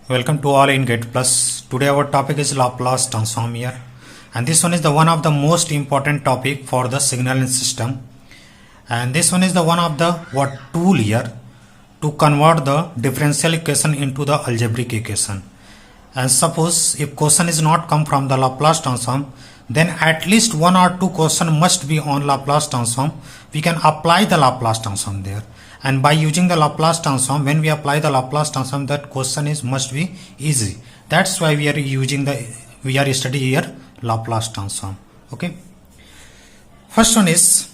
Welcome to all in Gate Plus. Today our topic is Laplace transform here, and this one is the one of the most important topic for the signaling system, and this one is the one of the tool here to convert the differential equation into the algebraic equation. And suppose if question is not come from the Laplace transform, then at least one or two question must be on Laplace transform. We can apply the Laplace transform there, and by using the Laplace transform, when we apply the Laplace transform, that question is must be easy. That's why we are studying here Laplace transform. Okay, first one is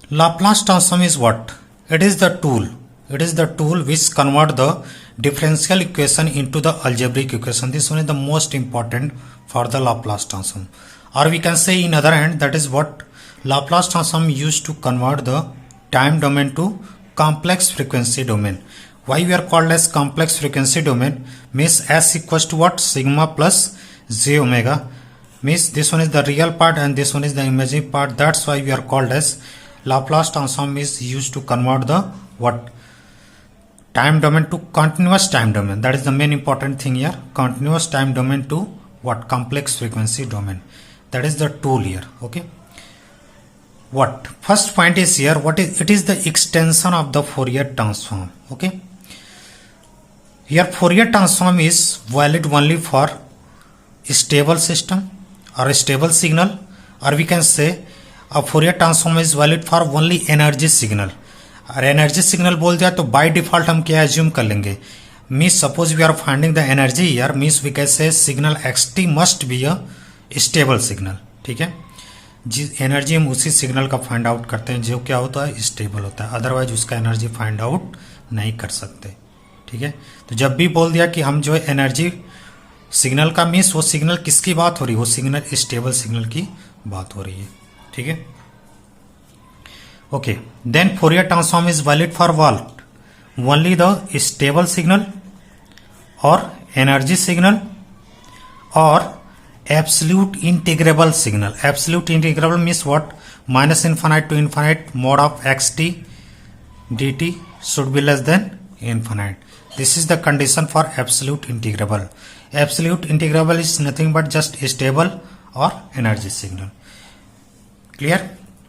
Laplace transform is what? It is the tool. It is the tool which convert the differential equation into the algebraic equation. This one is the most important for the Laplace transform, or we can say in other hand, that is what Laplace transform used to convert the time domain to complex frequency domain. Why we are called as complex frequency domain? Means S equals to what? Sigma plus j omega. Means this one is the real part and this one is the imaginary part. That's why we are called as Laplace transform is used to convert the what? Time domain to continuous time domain. That is the main important thing here. Continuous time domain to what? Complex frequency domain. That is the tool here. Okay. What first point is here, what is it? Is the extension of the Fourier transform. Okay, here Fourier transform is valid only for stable system or a stable signal, or we can say a Fourier transform is valid for only energy signal. और energy signal बोल दिया तो by default हम क्या assume कर लेंगे? Means suppose we are finding the energy here, means we can say signal xt must be a stable signal. ठीक है, जिस एनर्जी हम उसी सिग्नल का फाइंड आउट करते हैं जो क्या होता है? स्टेबल होता है, अदरवाइज उसका एनर्जी फाइंड आउट नहीं कर सकते. ठीक है, तो जब भी बोल दिया कि हम जो है एनर्जी सिग्नल का, मीन्स वो सिग्नल किसकी बात हो रही है? वो सिग्नल स्टेबल सिग्नल की बात हो रही है. ठीक है, okay. Then Fourier transform is valid for what? Only the stable signal और एनर्जी सिग्नल और absolute integrable signal. Absolute integrable means what? Minus infinite to infinite mod of xt dt should be less than infinite. This is the condition for absolute integrable. Absolute integrable is nothing but just stable or energy signal. Clear?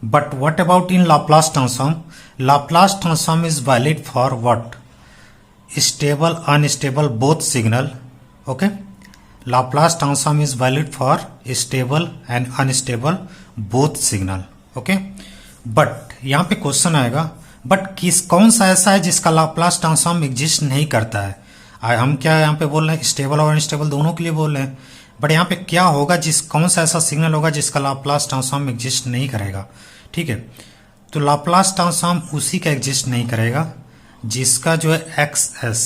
But what about in Laplace transform? Laplace transform is valid for what? Stable, unstable both signal. Okay, Laplace transform is valid for stable and unstable both signal. Okay, but यहाँ पे question आएगा, but कौन सा ऐसा है जिसका Laplace transform exist नहीं करता है? हम क्या यहाँ पे बोल रहे हैं? स्टेबल और अनस्टेबल दोनों के लिए बोल रहे हैं, बट यहाँ पे क्या होगा? कौन सा ऐसा सिग्नल होगा जिसका Laplace ट्रांसफॉर्म एग्जिस्ट नहीं करेगा? ठीक है, तो Laplace ट्रांसफॉर्म उसी का एग्जिस्ट नहीं करेगा जिसका जो है XS,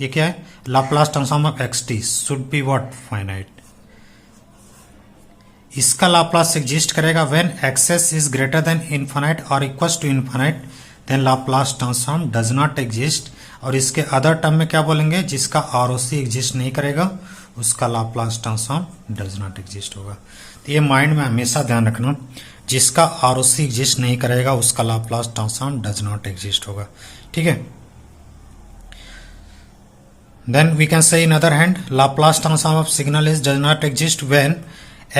ये क्या है? Laplace transform of xt should be what? Finite. इसका Laplace एग्जिस्ट करेगा when xs is greater than infinite or equals to infinite, then Laplace transform does not exist. और इसके अदर टर्म में क्या बोलेंगे? जिसका ROC एग्जिस्ट नहीं करेगा उसका Laplace transform does not exist होगा. तो ये माइंड में हमेशा ध्यान रखना, जिसका ROC एग्जिस्ट नहीं करेगा उसका Laplace transform does not exist होगा. ठीक है, then we can say in other hand Laplace transform of signal is does not exist when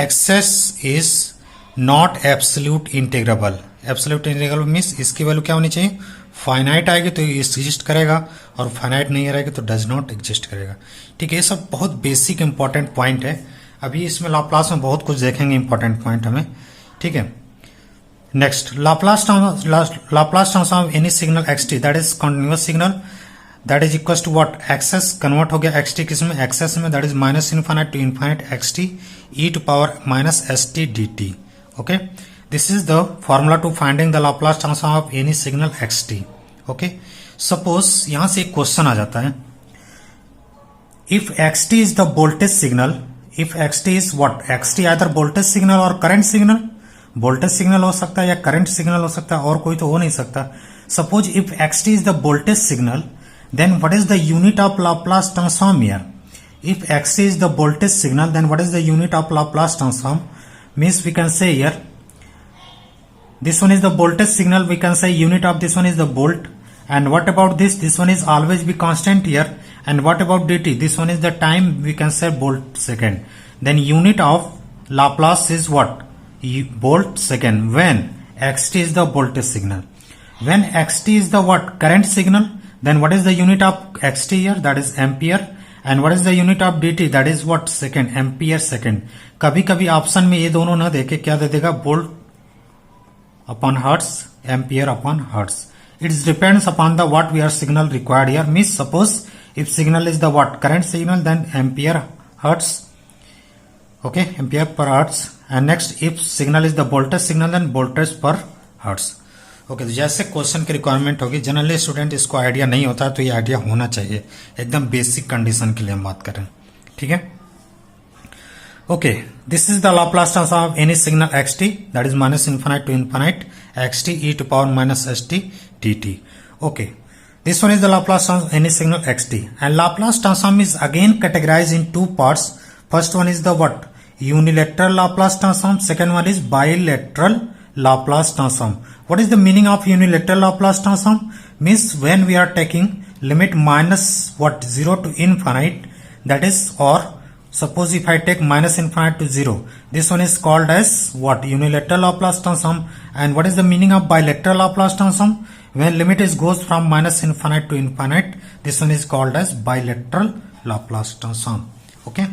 xs is not absolute integrable. Absolute integrable means इसकी value क्या होनी चाहिए? फाइनाइट आएगी तो exist करेगा, और फाइनाइट नहीं रहेगी तो डज नॉट एग्जिस्ट करेगा. ठीक है, ये सब बहुत बेसिक इंपॉर्टेंट पॉइंट है. अभी इसमें लाप्लास में बहुत कुछ देखेंगे इंपॉर्टेंट पॉइंट हमें. ठीक है, next Laplace transform of any signal xt that is continuous signal, that is equals to what? XS convert हो गया xt किस में? XS में. that is minus infinite to infinite xt e to power minus st dt. okay, this is the formula to finding the Laplace transform of any signal xt. okay, suppose यहां से एक question आ जाता है, if xt is the voltage signal, if xt is what? xt either voltage signal or current signal. voltage signal हो सकता है या current signal हो सकता है, और कोई तो हो नहीं सकता. suppose if xt is the voltage signal, then what is the unit of Laplace transform here? If xt is the voltage signal, then what is the unit of Laplace transform? Means we can say here, this one is the voltage signal, we can say unit of this one is the volt, And what about this? This one is always be constant here. And what about dt? This one is the time, we can say volt second. Then unit of Laplace is what? Volt second. When xt is the voltage signal. When xt is the what? Current signal. Then what is the unit of xt here? That is ampere. And what is the unit of dt? That is what? Second. Ampere second. कभी कभी option में ये दोनों ना देके क्या दे देगा? Volt upon hertz, ampere upon hertz. It depends upon the what we are signal required here. Means suppose if signal is the what? Current signal, then ampere hertz. Okay, ampere per hertz. And next if signal is the voltage signal, then voltage per hertz. Okay, तो जैसे question की requirement होगी, generally student इसको idea नहीं होता तो ये idea होना चाहिए. एकदम बेसिक कंडीशन के लिए हम बात करें. ठीक है. Okay, this is the Laplace transform of any signal xt, that is minus infinite to infinite xt e to power minus st dt. Okay, this one is the Laplace transform of any signal xt, and Laplace transform is again categorized in two parts. First one is the what? Unilateral Laplace transform. Second one is bilateral Laplace transform. What is the meaning of unilateral Laplace transform? Means when we are taking limit minus what? 0 to infinite, that is, or suppose if I take minus infinite to 0, this one is called as what? Unilateral Laplace transform. And what is the meaning of bilateral Laplace transform? When limit is goes from minus infinite to infinite, this one is called as bilateral Laplace transform. Okay.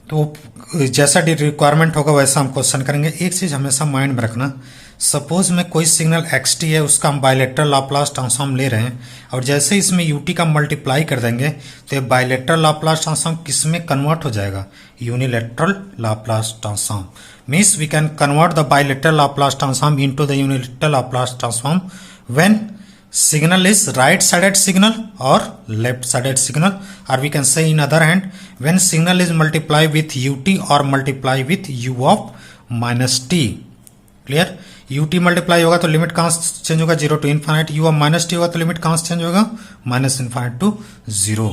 तो जैसा requirement होगा वैसा हम question करेंगे. एक चीज हमेशा mind में रखना, सपोज में कोई सिग्नल xt है, उसका हम बायलेटरल लाप्लास ट्रांसफॉर्म ले रहे हैं, और जैसे इसमें ut का मल्टीप्लाई कर देंगे तो ये बायलेटरल लाप्लास ट्रांसफॉर्म किस में कन्वर्ट हो जाएगा? Unilateral Laplace transform. Means we can convert the bilateral Laplace transform into the unilateral Laplace transform when signal is right sided signal or left sided signal, or we can say in other hand when signal is multiply with ut or multiply with u of minus t. Clear. ut multiply होगा तो limit कहां change होगा? 0 to infinite. u of minus T होगा तो limit कहां change होगा? Minus infinite to 0.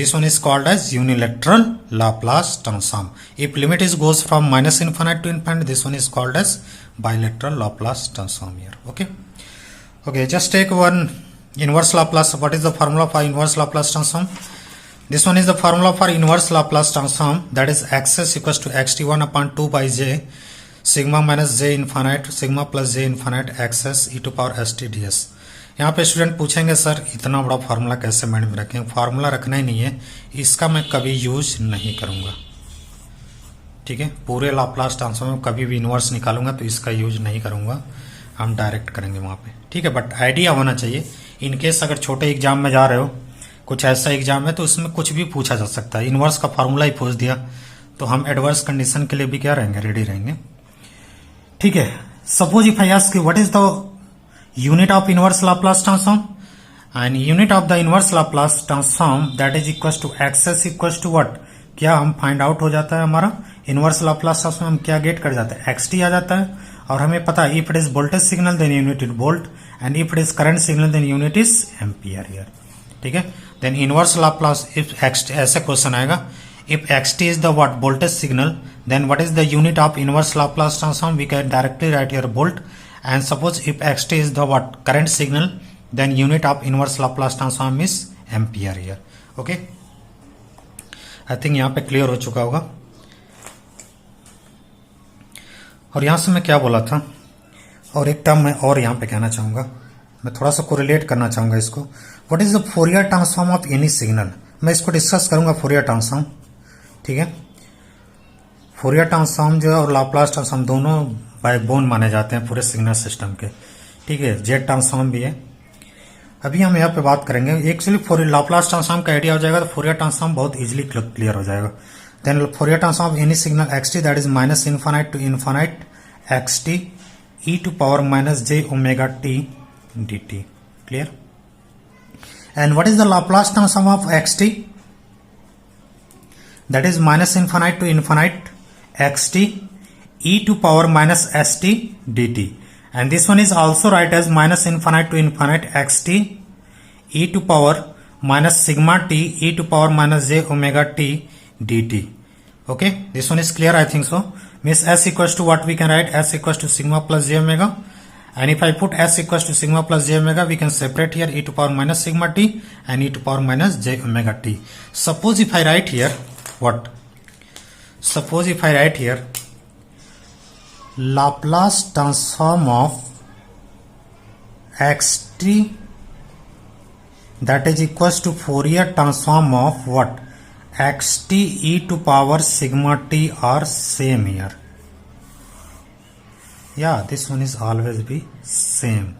This one is called as unilateral Laplace transform. If limit is goes from minus infinite to infinite, this one is called as bilateral Laplace transform here. Okay. Okay, just take one inverse Laplace. What is the formula for inverse Laplace transform? This one is the formula for inverse Laplace transform, that is xs equals to xt1 upon 2 by j sigma minus j infinite sigma plus j infinite xs e to power st ds. यहाँ पे student पूछेंगे sir इतना बड़ा formula कैसे mind में रखें? Formula रखना ही नहीं है, इसका मैं कभी यूज नहीं करूंगा. ठीक है, पूरे लाप्लास ट्रांसफॉर्म में कभी भी इनवर्स निकालूंगा तो इसका यूज नहीं करूंगा, हम डायरेक्ट करेंगे वहां पे. ठीक है, बट आइडिया होना चाहिए. इनकेस अगर छोटे एग्जाम में जा रहे हो, कुछ ऐसा एग्जाम है तो उसमें कुछ भी पूछा जा सकता है. इनवर्स का फार्मूला ही पूछ दिया तो हम एडवर्स कंडीशन के लिए भी क्या रहेंगे? रेडी रहेंगे. ठीक है. Suppose if I ask what is the unit of inverse Laplace transform, and unit of the inverse Laplace transform that is equals to X S equals to what? क्या हम फाइंड आउट हो जाता है हमारा इनवर्स लाप्लास ट्रांसफॉर्म, हम क्या gate कर जाते हैं? xt आ जाता है. और हमें पता है if it is voltage signal then unit is volt, and if it is current signal then unit is ampere here. ठीक है. Then inverse Laplace if X, ऐसे क्वेश्चन आएगा, if xt is the what? Voltage signal, then what is the unit of inverse Laplace transform? We can directly write here volt. And suppose if xt is the what? Current signal, then unit of inverse Laplace transform is ampere here. Okay, I think यहां पे clear हो चुका होगा. और यहां से मैं क्या बोला था, और एक टर्म मैं और यहां पे कहना चाहूंगा, मैं थोड़ा सा कोरिलेट करना चाहूंगा इसको. What is the Fourier transform of any signal? मैं इसको डिस्कस करूंगा फोरियर ट्रांसफॉर्म. ठीक है, फोरियर ट्रांसफॉर्म जो है और लाप्लास ट्रांसफॉर्म दोनों बैकबोन माने जाते हैं पूरे सिग्नल सिस्टम के. ठीक है, जेड ट्रांसफॉर्म भी है. अभी हम यहाँ पे बात करेंगे. एक्चुअली फोरियर लाप्लास ट्रांसफॉर्म का आइडिया हो जाएगा तो फोरियर ट्रांसफॉर्म बहुत इजीली क्लियर हो जाएगा. Then Fourier transform of any signal xt, that is minus infinite to infinite xt e to power minus j omega t dt. Clear? And what is the Laplace transform of xt? That is minus infinite to infinite xt e to power minus st dt. And this one is also write as minus infinite to infinite xt e to power minus sigma t e to power minus j omega t dt. Okay, this one is clear, I think so. Means s equals to what we can write? S equals to sigma plus j omega, And if I put s equals to sigma plus j omega, we can separate here e to power minus sigma t and e to power minus j omega t. Suppose if I write here what? Suppose if I write here Laplace transform of xt, that is equals to Fourier transform of what? xt e to power sigma t are same here. Yeah, this one is always be same.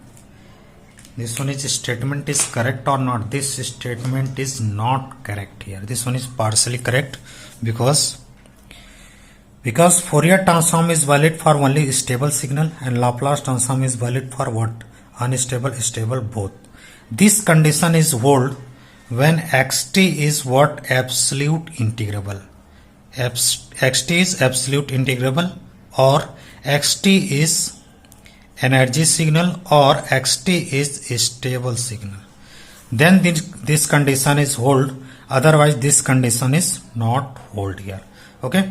This one is statement is correct or not? This statement is not correct here. This one is partially correct because Fourier transform is valid for only stable signal and Laplace transform is valid for what? Unstable, stable, both. This condition is hold when xt is what? Absolute integrable. Xt is absolute integrable or xt is energy signal or xt is stable signal. Then this condition is hold, otherwise this condition is not hold here. Okay,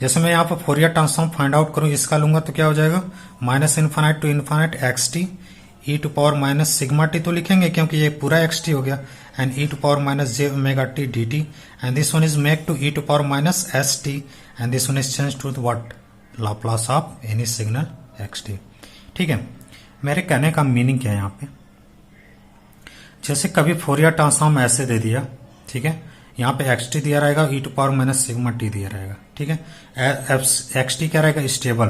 जैसे मैं यहाँ पर Fourier transform find out करूँ, इसका लूंगा तो क्या हो जाएगा? Minus infinite to infinite X T E to power minus sigma T तो लिखेंगे क्योंकि ये पूरा एक्स टी हो गया, and E to power minus J omega T D T, and this one is make to E to power minus S T, and this one is change to what? Laplace of any signal X T. ठीक है, मेरे कहने का meaning क्या है यहाँ पे? जैसे कभी फोरियर ट्रांसफॉर्म ऐसे दे दिया, ठीक है, यहाँ पे एक्स टी दिया रहेगा, e to power minus sigma t दिया रहेगा, ठीक है, एक्स टी क्या रहेगा? स्टेबल.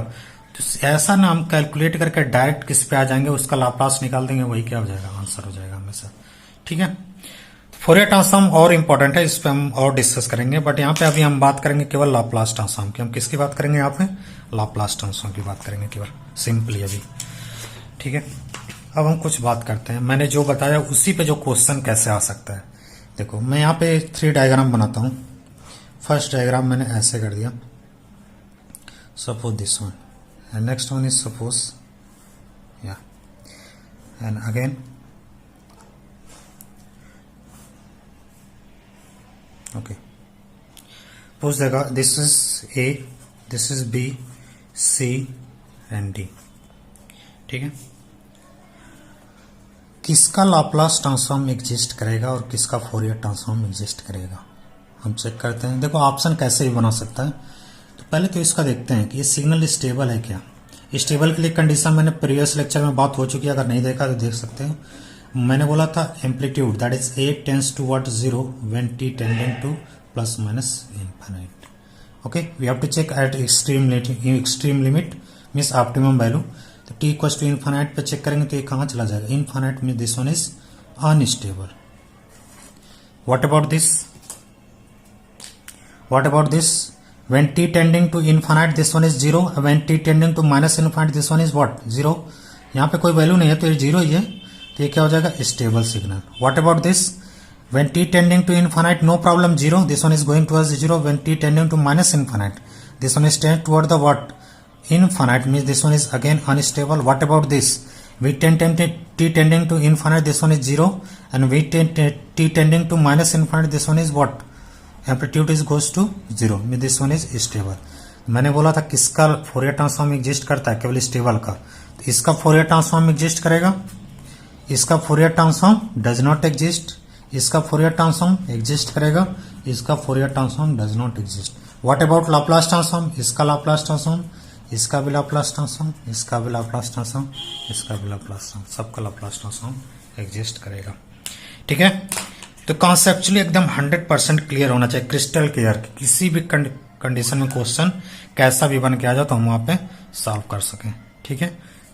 तो ऐसा ना हम कैलकुलेट करके डायरेक्ट किस पे आ जाएंगे, उसका लाप्लास निकाल देंगे, वही क्या हो जाएगा? आंसर हो जाएगा हमेशा. ठीक है, फोरियर ट्रांसफॉर्म और इंपॉर्टेंट है, इस पर हम और डिस्कस करेंगे, बट यहाँ पे अभी हम बात करेंगे केवल लाप्लास ट्रांसफॉर्म की. हम किसकी बात करेंगे यहाँ पे? लाप्लास ट्रांसफॉर्म की बात करेंगे केवल, सिंपली अभी. ठीक है, अब हम कुछ बात करते हैं. मैंने जो बताया उसी पे जो क्वेश्चन कैसे आ सकता है. देखो मैं यहाँ पे 3 डायग्राम बनाता हूँ. फर्स्ट डायग्राम मैंने ऐसे कर दिया, suppose this one, and next one is suppose या, एंड अगेन okay, पूछ देगा this is A, this is B, C and D. ठीक है, किसका लाप्लास ट्रांसफॉर्म एग्जिस्ट करेगा और किसका फोरियर ट्रांसफॉर्म एग्जिस्ट करेगा, हम चेक करते हैं. देखो ऑप्शन कैसे भी बना सकता है. तो पहले तो इसका देखते हैं कि ये सिग्नल स्टेबल है क्या. स्टेबल के लिए कंडीशन मैंने प्रीवियस लेक्चर में बात हो चुकी है, अगर नहीं देखा तो देख सकते हो. मैंने बोला था amplitude that is a tends to what? 0 when T tending to plus minus infinite. Okay, we have to check at extreme limit means optimum value. तो टी इक्वल्स टू इनफाइनाइट पे चेक करेंगे तो ये कहाँ चला जाएगा? इनफाइनाइट में this one is unstable. What about this? What about this? When T tending to infinite this one is 0, when T tending to minus infinite this one is what? 0. यहाँ पे कोई वैल्यू नहीं है तो ये 0 ही है, तो ये क्या हो जाएगा? Stable signal. What about this? When T tending to infinite no problem 0, this one is going towards 0. When T tending to minus infinite this one is tend toward the what? Infinite, means this one is again unstable. What about this? V t tending to infinite, this one is 0, and V t tending to minus infinite, this one is what? Amplitude is goes to 0. means this one is stable. मैंने बोला था किसका Fourier transform exist करता है? केवल stable का. तो इसका फोरियर ट्रांसफॉर्म एग्जिस्ट करेगा, इसका Fourier transform does not exist. इसका फोरियर ट्रांसफॉर्म एग्जिस्ट करेगा, इसका Fourier transform does not exist. What about Laplace transform? इसका लाप्लास ट्रांसफॉर्म, इसका भी लाप्लास ट्रांसफॉर्म, इसका भी लाप्लास ट्रांसफॉर्म, इसका भी लाप्लास ट्रांसफॉर्म, सबका लाप्लास ट्रांसफॉर्म एग्जिस्ट करेगा. ठीक है, तो कॉन्सेप्चुअली एकदम 100% क्लियर होना चाहिए, क्रिस्टल क्लियर. किसी भी कंडीशन में क्वेश्चन कैसा भी बन के आ जाए तो हम वहां पे सॉल्व कर सकें. ठीक है,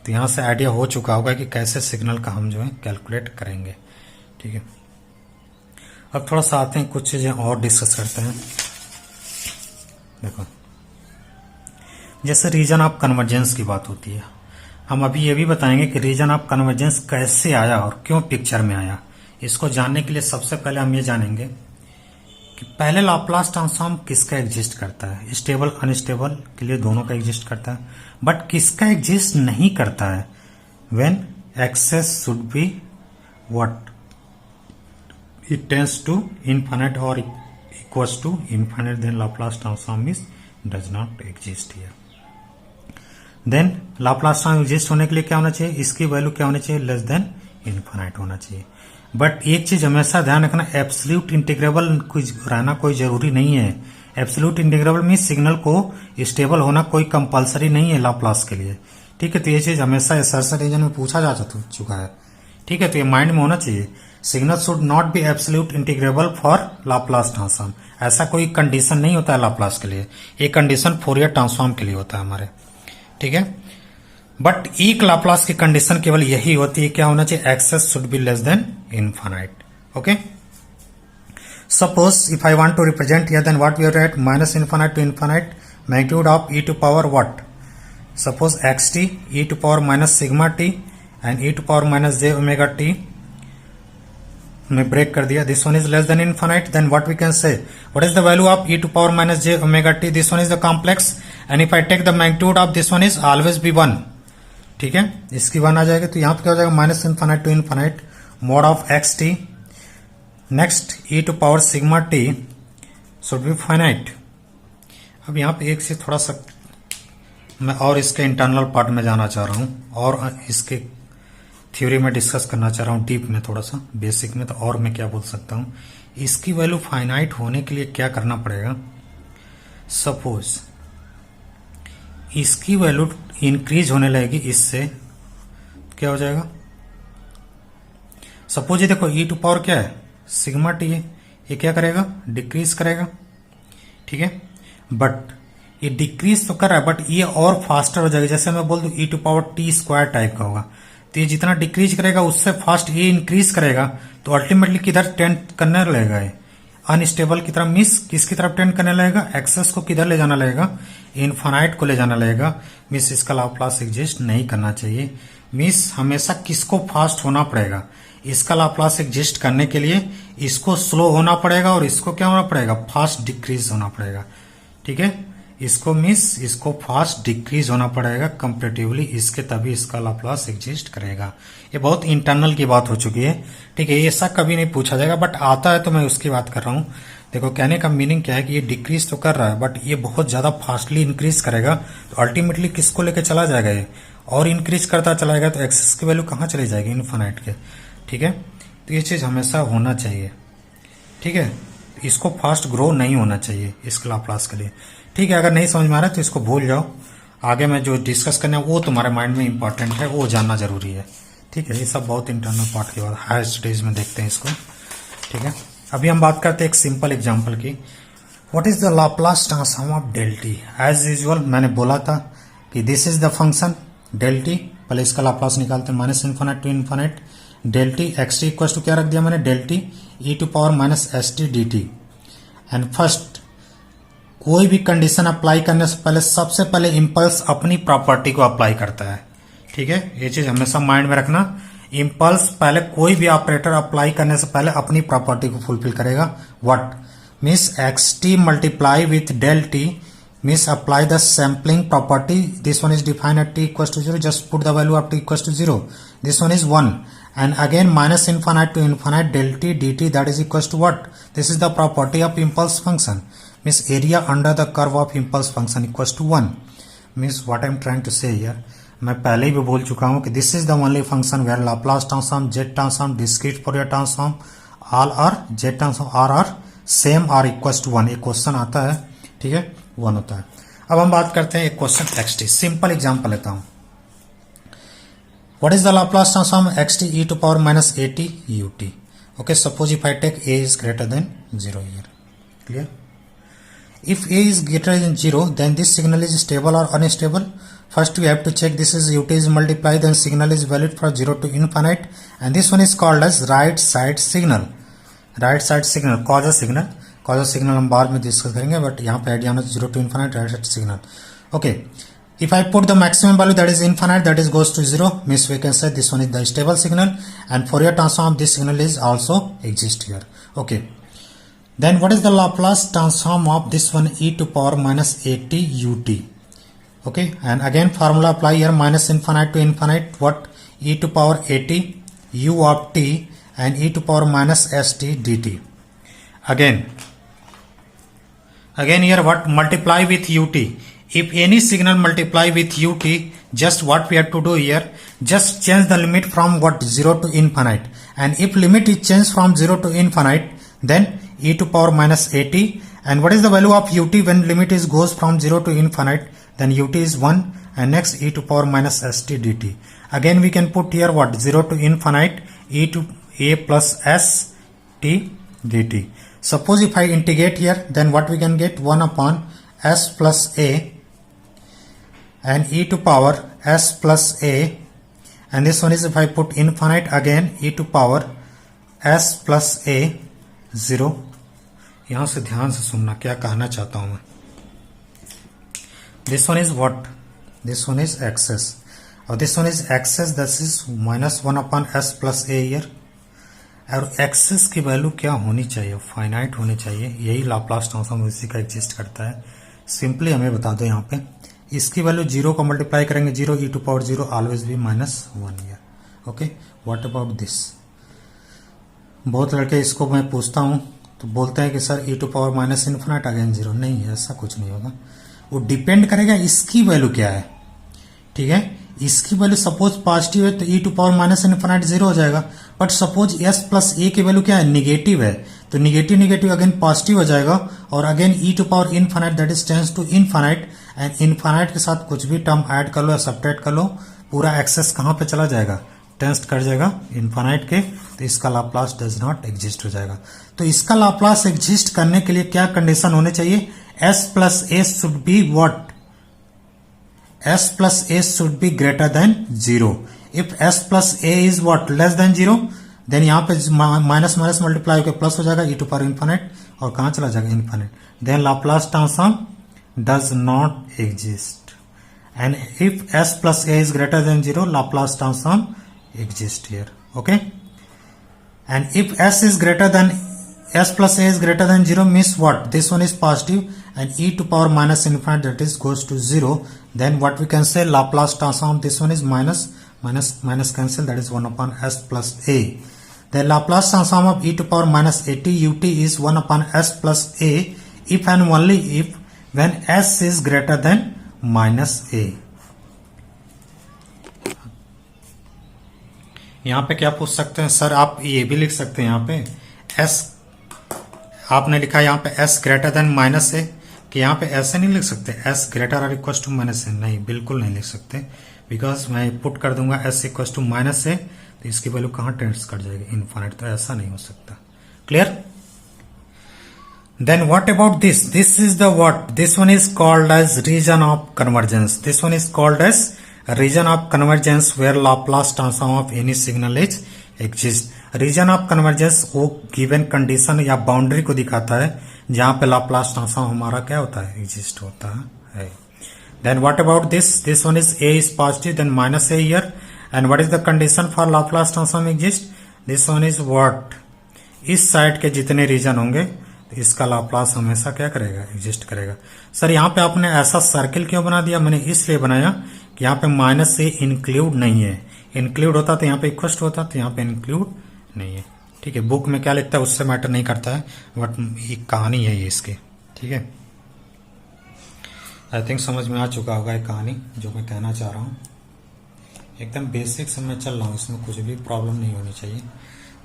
तो यहां से आइडिया हो चुका होगा कि कैसे सिग्नल का हम जो है कैलकुलेट करेंगे. ठीक है, अब थोड़ा सा आते हैं, कुछ चीजें और डिस्कस करते हैं. देखो जैसे रीजन ऑफ कन्वर्जेंस की बात होती है, हम अभी ये भी बताएंगे कि रीजन ऑफ कन्वर्जेंस कैसे आया और क्यों पिक्चर में आया. इसको जानने के लिए सबसे पहले हम ये जानेंगे कि पहले लाप्लास ट्रांसफॉर्म किसका एग्जिस्ट करता है. स्टेबल अनस्टेबल के लिए दोनों का एग्जिस्ट करता है, बट किसका एग्जिस्ट नहीं करता है? When x should be what? It tends to infinite और equals to infinite, then Laplace transform is does not exist here. Then Laplace transform exist होने के लिए क्या होना चाहिए, इसकी वैल्यू क्या होनी चाहिए, लेस देन इनफाइनाइट होना चाहिए। बट एक चीज हमेशा ध्यान रखना, एब्सोल्यूट इंटीग्रेबल रहना कोई जरूरी नहीं है। एब्सोल्यूट इंटीग्रेबल मीन सिग्नल को स्टेबल होना कोई कंपलसरी नहीं है लाप्लास के लिए, ठीक है। तो ये चीज हमेशा एसर्शन रीजन में पूछा जा चुका है, ठीक है। तो ये माइंड में होना चाहिए, signal should not be absolute integrable for Laplace transform. ऐसा कोई कंडीशन नहीं होता है लाप्लास के लिए, ये कंडीशन फोरियर ट्रांसफॉर्म के लिए होता है हमारे, ठीक है। बट एक लाप्लास की कंडीशन केवल यही होती है, क्या होना चाहिए, X S should be less than infinite, okay. Suppose if I want to represent here, then what we are write, minus infinite to infinite magnitude of e to power what, suppose xt e to power minus sigma t and e to power minus j omega t में break कर दिया, this one is less than infinite, then what we can say, what is the value of e to power minus j omega t, this one is the complex and if I take the magnitude of this one is always be 1, ठीक है। इसकी 1 आ जाएगा, तो यहां पे क्या हो जाएगा, minus infinite to infinite mod of X T, next e to power sigma t should be finite. अब यहां पे एक से थोड़ा सा मैं और इसके इंटरनल पार्ट में जाना चाह रहा हूं और इसके थ्योरी में डिस्कस करना चाह रहा हूं डीप में, थोड़ा सा बेसिक में। तो और मैं क्या बोल सकता हूं, इसकी वैल्यू फाइनाइट होने के लिए क्या करना पड़ेगा, सपोज इसकी वैल्यू इंक्रीज होने लगेगी, इससे क्या हो जाएगा, सपोज ये देखो e टू पावर क्या है, सिग्मा टी है, ये क्या करेगा, डिक्रीज करेगा, ठीक है। बट ये डिक्रीज तो कर रहा है, बट ये और फास्टर हो जाएगा। जैसे मैं बोल दूं e to power T square type का होगा, तो ये जितना डिक्रीज करेगा उससे फास्ट ये इंक्रीज करेगा, तो अल्टीमेटली किधर टेंड करने लगेगा, ये अनस्टेबल की तरफ, मिस किसकी तरफ टेंड करने लगेगा, एक्सेस को किधर ले जाना लगेगा, इनफाइनाइट को ले जाना लगेगा। मिस इसका लाप्लास एग्जिस्ट नहीं करना चाहिए। मिस हमेशा किसको फास्ट होना पड़ेगा, इसका लाप्लास एग्जिस्ट करने के लिए इसको स्लो होना पड़ेगा और इसको क्या होना पड़ेगा, फास्ट डिक्रीज होना पड़ेगा, ठीक है। इसको फास्ट डिक्रीज होना पड़ेगा कंपेरेटिवली इसके, तभी इसका लाप्लास एग्जिस्ट करेगा। ये बहुत इंटरनल की बात हो चुकी है, ठीक है। ऐसा कभी नहीं पूछा जाएगा, बट आता है तो मैं उसकी बात कर रहा हूं। देखो कहने का मीनिंग क्या है कि ये डिक्रीज तो कर रहा है, बट ये बहुत ज्यादा फास्टली इंक्रीज करेगा, तो अल्टीमेटली किसको लेके चला जाएगा ये, और इंक्रीज करता चला जाएगा, तो एक्सेस की वैल्यू कहां चली जाएगी, इनफाइनाइट के, ठीक है। तो ये चीज हमेशा होना चाहिए, ठीक है। इसको फास्ट ग्रो नहीं होना चाहिए इसके लाप्लास के लिए, ठीक है। अगर नहीं समझ में आ रहा है तो इसको भूल जाओ, आगे मैं जो डिस्कस करना है वो तुम्हारे माइंड में इंपॉर्टेंट है, वो जानना जरूरी है, ठीक है। ये सब बहुत इंटरनल पार्ट की बात, हायर स्टडीज में देखते हैं इसको, ठीक है। अभी हम बात करते हैं एक सिंपल एग्जांपल की, what is the Laplace transform of del T. As usual मैंने बोला था कि this is the function del T, पहले इसका लाप्लास निकालते हैं, minus infinite to infinite del T X T equal to क्या रख दिया मैंने, del T E to power minus S T D T. And first कोई भी कंडीशन अप्लाई करने से पहले सबसे पहले इंपल्स अपनी प्रॉपर्टी को अप्लाई करता है, ठीक है। ये चीज हमेशा माइंड में रखना, इंपल्स पहले कोई भी ऑपरेटर अप्लाई करने से पहले अपनी प्रॉपर्टी को फुलफिल करेगा। What means X T multiply with del T means apply the sampling property, this one is defined at T equal to 0, just put the value of T equal to 0, this one is 1 and again minus infinite to infinite del t dt, that is equals to what, this is the property of impulse function, means area under the curve of impulse function equals to 1, means what I am trying to say here, मैं पहले ही भी बोल चुका हूं कि this is the only function where Laplace transform, Z transform, discrete Fourier transform all are Z transform are same or equals to 1, एक question आता है, ठीक है, 1 होता है। अब हम बात करते हैं एक क्वेश्चन xt, सिंपल एग्जांपल लेता हूं। What is the Laplace transform xt e to power minus at ut? Okay, suppose if I take a is greater than 0 here. Clear? If a is greater than 0, then this signal is stable or unstable. First we have to check this is ut is multiplied, then signal is valid for 0 to infinite, and this one is called as right side signal. Right side signal, causal signal. Causal signal हम बाद में discuss करेंगे, but यहाँ पे idea होना 0 to infinite right side signal. Okay. If I put the maximum value that is infinite, that is goes to 0, means we can say this one is the stable signal, and Fourier transform of this signal is also exist here. Okay. Then what is the Laplace transform of this one e to power minus at ut? Okay. And again formula apply here, minus infinite to infinite, what, e to power at u of t and e to power minus st dt. Again here what, multiply with ut. If any signal multiply with ut, just what we have to do here, just change the limit from what 0 to infinite, and if limit is changed from 0 to infinite, then e to power minus at, and what is the value of ut when limit is goes from 0 to infinite, then ut is 1, and next e to power minus st dt. Again we can put here what 0 to infinite e to a plus s t dt. Suppose if I integrate here, then what we can get 1 upon s plus a and e to power s plus a, and this one is if I put infinite, again e to power s plus a 0. यहां से ध्यान से सुनना क्या कहना चाहता हूं मैं. This one is what? This one is excess. और this one is excess, this is minus 1 upon s plus a here. और एक्सेस की वैल्यू क्या होनी चाहिए? फाइनाइट होनी चाहिए. यही लाप्लास ट्रांसफॉर्म इसी का एग्जिस्ट करता है. सिंपली हमें बता दो यहाँ पे इसकी वैल्यू 0 को मल्टीप्लाई करेंगे 0 e टू पावर 0 ऑलवेज भी -1 year. Okay, what about this? बहुत लड़के इसको मैं पूछता हूँ तो बोलते हैं कि sir e to power minus infinite again 0. नहीं है, ऐसा कुछ नहीं होगा. वो डिपेंड करेगा इसकी वैल्यू क्या है. ठीक है, इसकी वैल्यू सपोज पॉजिटिव है तो e to power minus infinite 0 हो जाएगा. But suppose s plus a की वैल्यू क्या है? निगेटिव है, तो निगेटिव अगेन पॉजिटिव हो जाएगा. और again e to power infinite that is tends to infinite, and infinite के साथ कुछ भी टर्म ऐड कर लो या सब्ट्रैक्ट कर लो, पूरा एक्सेस कहां पे चला जाएगा? टेंस कर जाएगा इनफाइनाइट के. तो इसका लाप्लास डज नॉट एग्जिस्ट हो जाएगा. तो इसका लाप्लास एग्जिस्ट करने के लिए क्या कंडीशन होने चाहिए? s plus a should be what? s plus a should be greater than 0. If s plus a is what? Less than 0, then यहाँ पे माइनस माइनस मल्टीप्लाई होकर प्लस हो जाएगा e टू पावर इन्फिनिट, और कहाँ चला जाएगा? Infinite. Then Laplace transform does not exist. And if s plus a is greater than 0, Laplace transform exist here. Okay, and if s plus a is greater than 0 means what? This one is positive and e to power minus infinite that is goes to 0. Then what we can say? Laplace transform, this one is minus cancel, that is 1 upon s plus a. The Laplace transform of e to power minus at ut is 1 upon s plus a if and only if when s is greater than minus a. यहाँ पे क्या पूछ सकते हैं sir? आप ये भी लिख सकते हैं यहाँ पे s, आपने लिखा यहाँ पे s ग्रेटर देन माइनस ए, कि यहाँ पे ऐसे नहीं लिख सकते s ग्रेटर और इक्वल टू माइनस ए. नहीं, बिल्कुल नहीं लिख सकते, बिकॉज मैं पुट कर दूंगा s equal to minus a, तो इसकी वैल्यू कहाँ टेंड्स कर जाएगी? इनफाइनाइट. तो ऐसा नहीं हो सकता. Clear? Then what about this? This is the what? This one is called as region of convergence. This one is called as region of convergence where Laplace transform of any signal is exist. Region of convergence वो given condition या boundary को दिखाता है जहां पे Laplace transform हमारा क्या होता है? एग्जिस्ट होता है. Then what about this? This one is a is positive then minus a here, and what is the condition for Laplace transform exist? This one is what? इस साइड के जितने reason होंगे तो इसका लाप्लास हमेशा क्या करेगा? एग्जिस्ट करेगा. सर यहाँ पे आपने ऐसा सर्किल क्यों बना दिया? मैंने इसलिए बनाया कि यहाँ पे माइनस से इंक्लूड नहीं है. इंक्लूड होता तो यहाँ पे इक्वल होता, तो यहाँ पे इंक्लूड नहीं है. ठीक है, बुक में क्या लिखता है उससे मैटर नहीं करता है, बट एक कहानी है ये इसकी. ठीक है, आई थिंक समझ में आ चुका होगा ये कहानी जो मैं कहना चाह रहा हूँ. एकदम बेसिक से मैं चल रहा हूँ, इसमें कुछ भी प्रॉब्लम नहीं होनी चाहिए.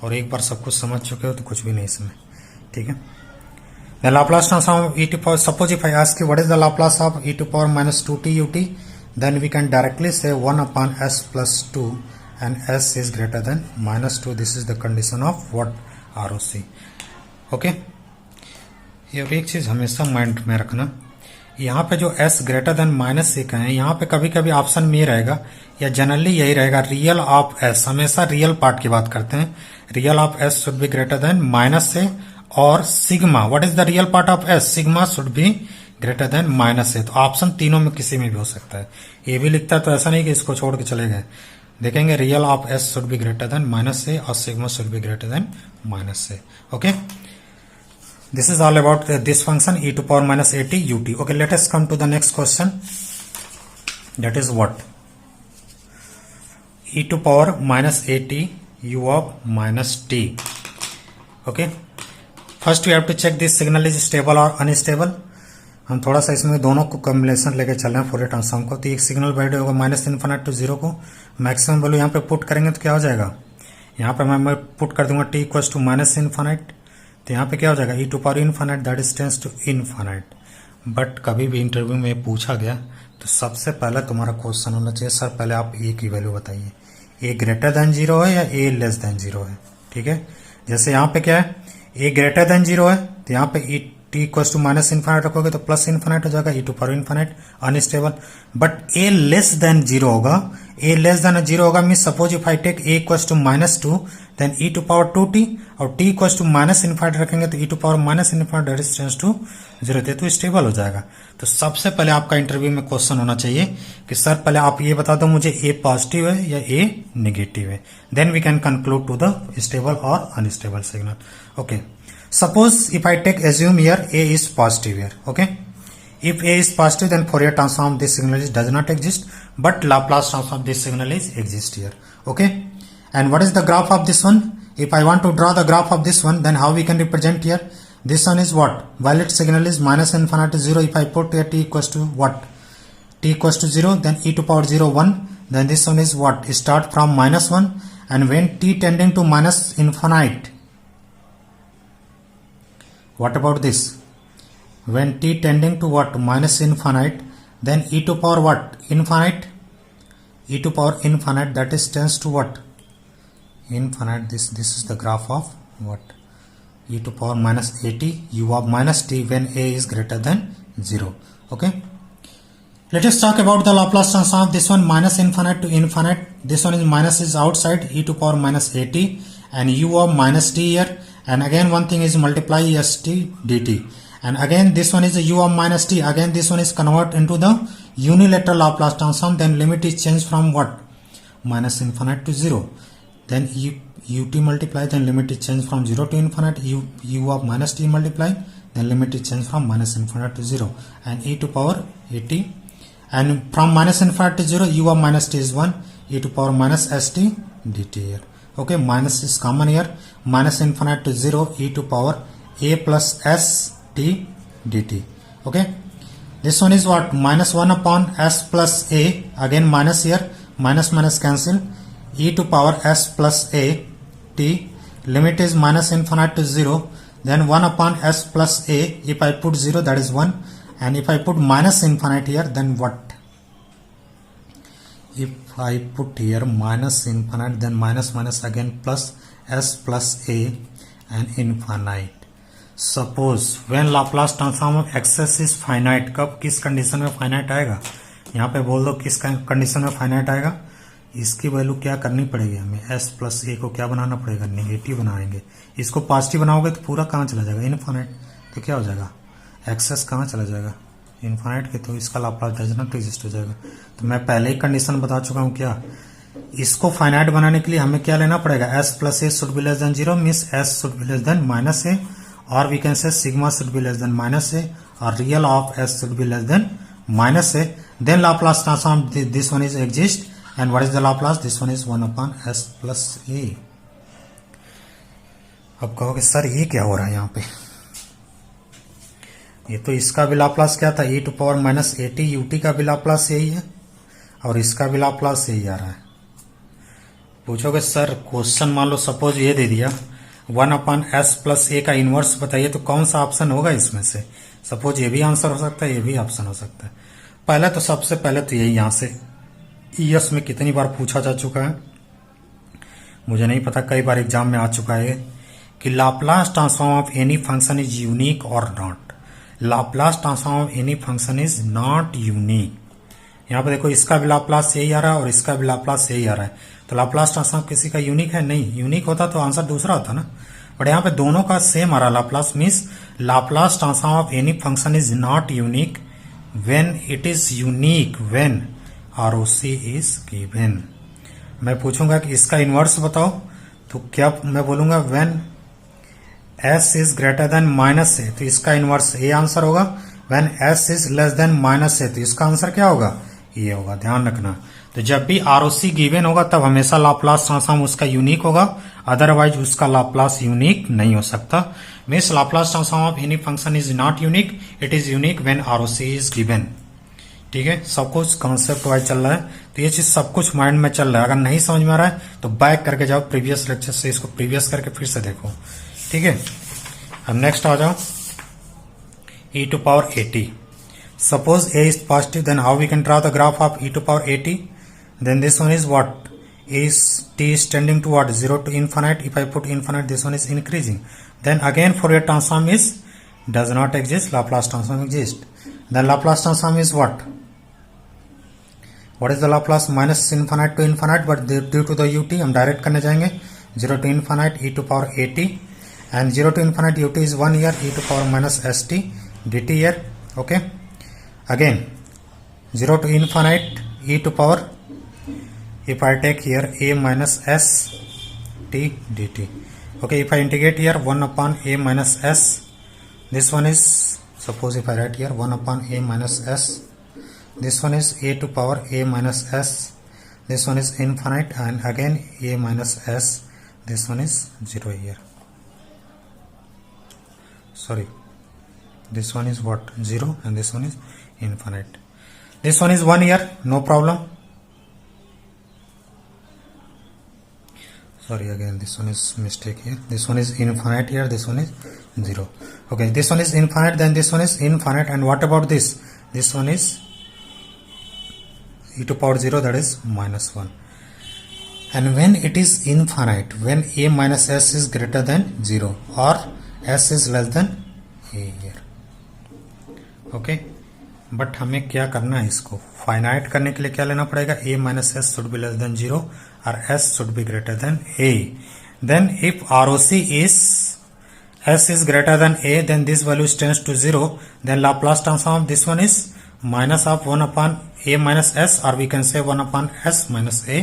और एक बार सब कुछ समझ चुके हो तो कुछ भी नहीं इसमें. ठीक है, the Laplace transform e to power, suppose if I ask you what is the Laplace of e to power minus 2t ut, then we can directly say 1 upon s plus 2, and s is greater than minus 2. This is the condition of what? ROC. Okay, ये एक चीज हमेशा mind में रखना, यहाँ पे जो s greater than minus ए का है, यहाँ पे कभी कभी ऑप्शन में ये रहेगा या जनरली यही रहेगा रियल ऑफ s. हमेशा रियल पार्ट की बात करते हैं. Real of s should be greater than minus a, और sigma, what is the real part of s? Sigma should be greater than minus a. तो ऑप्शन तीनों में किसी में भी हो सकता है. ये भी लिखता है तो ऐसा नहीं कि इसको छोड़ के चले गए. देखेंगे real of s should be greater than minus a और sigma should be greater than minus a. Okay, this is all about this function e to power minus at ut. Okay, let us come to the next question, that is what? e to power minus at u of minus t. Okay, first we have to check this signal is stable और unstable. हम थोड़ा सा इसमें दोनों को combination लेके चल रहे हैं फोरियर ट्रांसफॉर्म को। तो एक सिग्नल वैल्यू होगा माइनस इन्फिनिट टू जीरो को मैक्सिमम वैल्यू यहाँ पे पुट करेंगे तो क्या हो जाएगा, यहाँ पे मैं पुट कर दूंगा t equals to minus infinite, तो यहाँ पे क्या हो जाएगा e to power infinite that is tends to infinite. But कभी भी इंटरव्यू में पूछा गया तो सबसे पहले तुम्हारा क्वेश्चन होना चाहिए सर पहले आप ए की वैल्यू बताइए, ए ग्रेटर देन जीरो है या ए लेस देन जीरो है। ठीक है, जैसे यहाँ पे क्या है ए ग्रेटर देन जीरो है तो यहाँ पे e t equals to minus infinite रखोगे तो प्लस इन्फिनिट हो जाएगा e to power infinite unstable. But a less than zero होगा, ए लेस देन जीरो होगा mean suppose if I take a equals to minus two then e to power two t और t equals to minus infinite रखेंगे तो e to power minus infinite that is tends to zero थे तो stable हो जाएगा। तो सबसे पहले आपका इंटरव्यू में क्वेश्चन होना चाहिए कि सर पहले आप ये बता दो मुझे ए पॉजिटिव है या ए नेगेटिव है, then we can conclude to the stable और unstable signal. Okay, suppose if I take assume here a is positive here, okay, if a is positive then Fourier transform this signal is does not exist but Laplace transform this signal is exist here. Okay, and what is the graph of this one? If I want to draw the graph of this one then how we can represent here, this one is what violet signal is minus infinite to 0. If I put here t equals to what, t equals to 0 then e to power 0 1, then this one is what start from minus 1 and when t tending to minus infinite, what about this, when t tending to what minus infinite then e to power what infinite, e to power infinite that is tends to what infinite, this is the graph of what e to power minus 80 u of minus t when a is greater than 0. Okay, let us talk about the Laplace transform of this one minus infinite to infinite. This one is minus is outside e to power minus 80 and u of minus t here, and again one thing is multiply st dt, and again this one is the u of minus t, again this one is convert into the unilateral Laplace transform, then limit is changed from what minus infinite to 0, then ut multiply, then limit is changed from 0 to infinite, u of minus t multiply, then limit is changed from minus infinite to 0 and e to power 80, and from minus infinite to 0 u of minus t is 1 e to power minus st dt here. Okay, minus is common here, minus infinite to 0 e to power a plus s t dt. Okay, this one is what minus 1 upon s plus a, again minus here, minus minus cancel, e to power s plus a t, limit is minus infinite to 0, then 1 upon s plus a, if I put 0 that is 1, and if I put minus infinite here then what, if I put here minus infinite then minus minus again plus s plus a and infinite. Suppose when Laplace transform of x is finite, कब किस condition में finite आएगा, यहाँ पे बोल दो किस condition में फाइनाइट आएगा, इसकी वैल्यू क्या करनी पड़ेगी हमें, s प्लस a को क्या बनाना पड़ेगा नेगेटिव बनाएंगे, इसको पॉजिटिव बनाओगे तो पूरा कहाँ चला जाएगा इनफाइनाइट, तो क्या हो जाएगा एक्सेस कहाँ चला जाएगा इनफाइनाइट के, तो इसका लाप्लास डज नॉट एग्जिस्ट हो जाएगा। तो मैं पहले ही कंडीशन बता चुका हूँ क्या, इसको फाइनाइट बनाने के लिए हमें क्या लेना पड़ेगा s plus a should be less than 0 means s should be less than minus a, और we can say sigma should be less than minus a और real of s should be less than minus a, then Laplace transform this one is exist and what is the Laplace, this one is 1 upon s plus a. अब कहोगे sir ये क्या हो रहा है यहाँ पे, ये तो इसका भी लाप्लास क्या था e to power minus 80 ut का भी लाप्लास यही है और इसका भी लाप्लास यही आ रहा है। पूछोगे सर क्वेश्चन मान लो सपोज ये दे दिया 1 अपॉन s प्लस a का इनवर्स बताइए तो कौन सा ऑप्शन होगा इसमें से, सपोज ये भी आंसर हो सकता है ये भी ऑप्शन हो सकता है। पहले तो सबसे पहले तो यही यहाँ से ईएस में कितनी बार पूछा जा चुका है मुझे नहीं पता, कई बार एग्जाम में आ चुका है कि Laplace transform of any function is unique और not, Laplace transform of any function is not unique. यहाँ पे देखो इसका भी लाप्लास यही आ रहा है और इसका भी लाप्लास यही आ रहा है, तो लाप्लास ट्रांसफॉर्म किसी का यूनिक है नहीं, यूनिक होता तो आंसर दूसरा होता ना, बट यहाँ पे दोनों का सेम आ रहा Laplace, means Laplace transform of any function is not unique when it is unique when ROC is given. मैं पूछूंगा कि इसका इनवर्स बताओ तो क्या मैं बोलूंगा when s is greater than minus a, तो इसका इनवर्स ए आंसर होगा, when s is less than minus a तो इसका आंसर क्या होगा ये होगा, ध्यान रखना। तो जब भी आरओसी गिवन होगा तब हमेशा लाप्लास ट्रांसफॉर्म उसका यूनिक होगा, अदरवाइज उसका लाप्लास यूनिक नहीं हो सकता। Means Laplace transform of any function is not unique, it is unique when ROC is given. ठीक है, सब कुछ कॉन्सेप्ट वाइज चल रहा है, तो ये चीज सब कुछ माइंड में चल रहा है। अगर नहीं समझ में आ रहा है तो बैक करके जाओ प्रीवियस लेक्चर से, इसको प्रीवियस करके फिर से देखो। ठीक है, अब नेक्स्ट आ जाओ e to power 80. Suppose a is positive, then how we can draw the graph of e to power 80? Then this one is what? T is tending to what? 0 to infinite. If I put infinite, this one is increasing. Then again Fourier transform is does not exist, Laplace transform exists. Then Laplace transform is what? What is the Laplace? Minus infinite to infinite, but due to the ut हम direct करने जाएंगे 0 to infinite e to power 80, and 0 to infinite ut is 1 here, e to power minus st dt here. Okay, again 0 to infinite e to power, if I take here a minus s t dt. Okay, if I integrate here 1 upon a minus s, this one is, suppose if I write here 1 upon a minus s, this one is a to power a minus s, this one is infinite, and again a minus s, this one is 0 here. Sorry, this one is what? 0, and this one is infinite. This one is 1 here, no problem. Sorry, again this one is mistake here. This one is infinite here, this one is 0. Okay, this one is infinite, then this one is infinite, and what about this? This one is e to power 0, that is minus 1. And when it is infinite, when a minus s is greater than 0 or s is less than a here. Okay, but हमें क्या करना है, इसको finite करने के लिए क्या लेना पड़ेगा? a minus s should be less than 0 और s should be greater than a. Then if ROC is s is greater than a, then this value tends to 0, then Laplace transform of this one is minus of 1 upon a minus s, or we can say 1 upon s minus a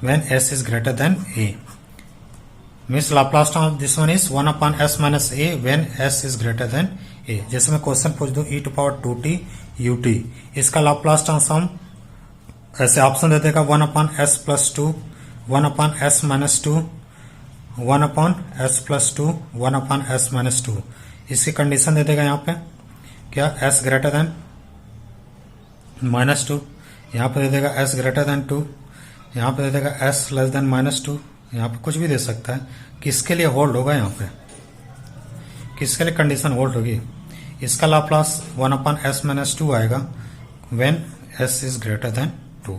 when s is greater than a. Means Laplace transform of this one is 1 upon s minus a when s is greater than a. जैसे मैं question पूछ दूं e to power 2t ut, इसका Laplace transform ऐसे option दे देगा 1 upon s plus 2, 1 upon s minus 2, 1 upon s plus 2, 1 upon s minus 2. इसकी condition दे देगा यहाँ पे क्या? s ग्रेटर देन माइनस 2, यहाँ पे दे देगा s ग्रेटर देन 2, यहाँ पे दे देगा s लेस देन माइनस 2, यहाँ पे कुछ भी दे सकता है। किसके लिए होल्ड होगा? यहाँ पे किसके लिए कंडीशन होल्ड होगी? इसका लाप्लास 1 upon s minus 2 आएगा when s is greater than 2,